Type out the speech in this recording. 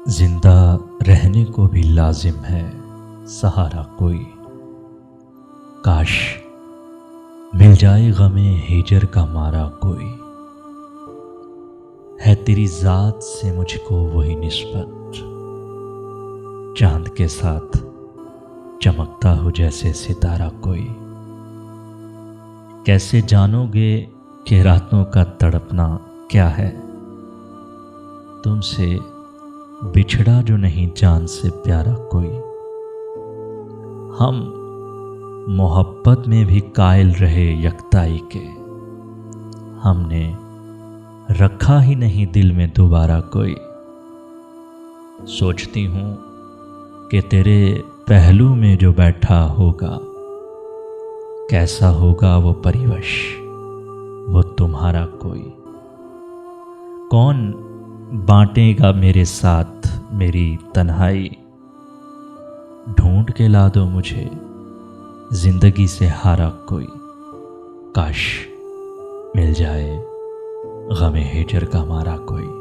जिंदा रहने को भी लाजिम है सहारा कोई। काश मिल जाए गमे हिजर का मारा कोई। है तेरी जात से मुझको वही निस्बत, चांद के साथ चमकता हो जैसे सितारा कोई। कैसे जानोगे कि रातों का तड़पना क्या है, तुमसे बिछड़ा जो नहीं जान से प्यारा कोई। हम मोहब्बत में भी कायल रहे यकताई के, हमने रखा ही नहीं दिल में दोबारा कोई। सोचती हूँ कि तेरे पहलू में जो बैठा होगा, कैसा होगा वो परिवश, वो तुम्हारा कोई। कौन बांटेगा मेरे साथ मेरी तन्हाई, ढूंढ के ला दो मुझे जिंदगी से हारा कोई। काश मिल जाए गमे हिजर का मारा कोई।